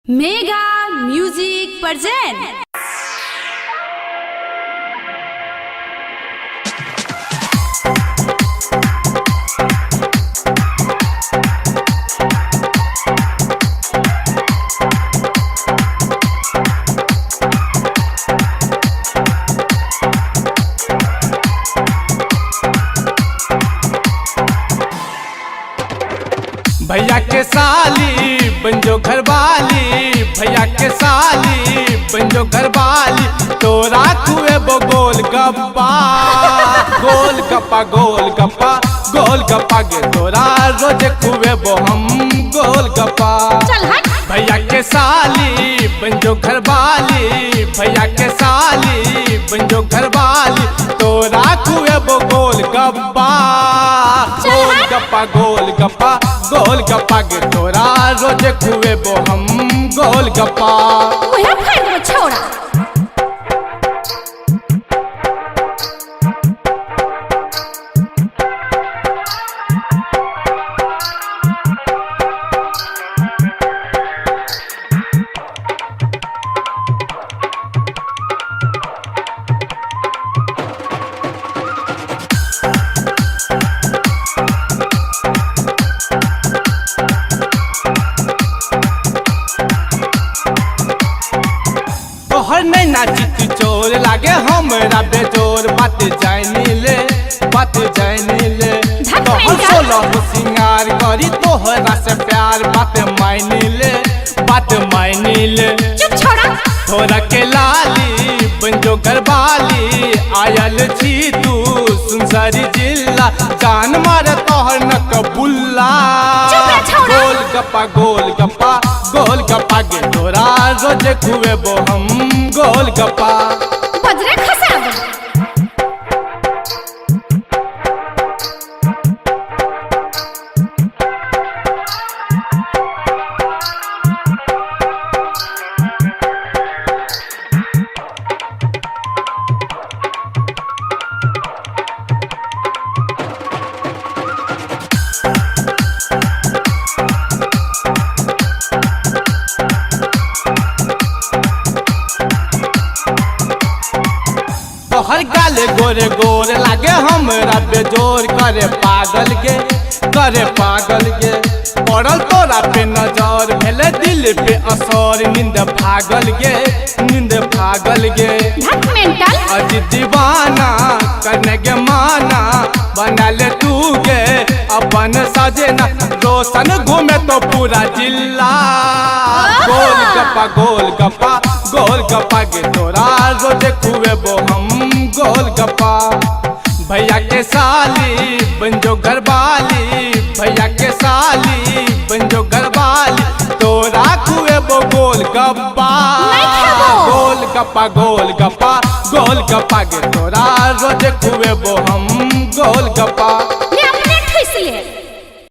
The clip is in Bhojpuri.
Mega music present. भैया के साली बंजो घरवाली, भैया के साली बंजो घरवाली, तोरा खुए बो गोल गप्पा, गोल गप्पा गोल गप्पा गोल गप्पा गे तोरा रोज खुए बो हम गोल गप्पा। भैया के साली बंजो घरवाली, भैया के साली बंजो घरवाली, तोरा खुए बो गोल गप्पा, गोल गप्पा गोल गप्पा गोल गप्पा गे तोरा रोज खुए बो हम गोल गप्पा। छोड़ा तोहर नहीं नाचित चोर लागे हमरा बेजोर, बात जानी ले बात जानी ले, तोहर सोलह सिंगार करी तोहरा से प्यार, बात मायनी ले बात मायनी ले। थोड़ा के लाली बंजो घरवाली, आयल छी तू सुनसरी जिला, जान मारे तोहर न कबुल्ला, गोल गप्पा गोल गप्पा गोल गप्पा गे तोरा रोज खुए बो हम गोल गप्पा। तोहर गाले गोरे गोरे लागे हमरा बेजोर, करे पागल गे करे पागल गे, पड़ल तोरा पे नजर भेले दिल पे असर, नींद भागल गे नींद भागल गे। अज दीवाना करने के माना, बना ले तू गे अपन सजना, रोशन घूमे तो पूरा जिला, गोल गप्पा गोल गप्पा गोल गप्पा गे तोरा रोज खुए बो हम गोल गप्पा। भैया के साली बंजो घरवाली, भैया के साली बंजो घरवाली, तोरा खुए बो गोल गप्पा, गोल गप्पा गोल गप्पा गोल गप्पा गे तोरा रोज खुए बो हम गोल गप्पा।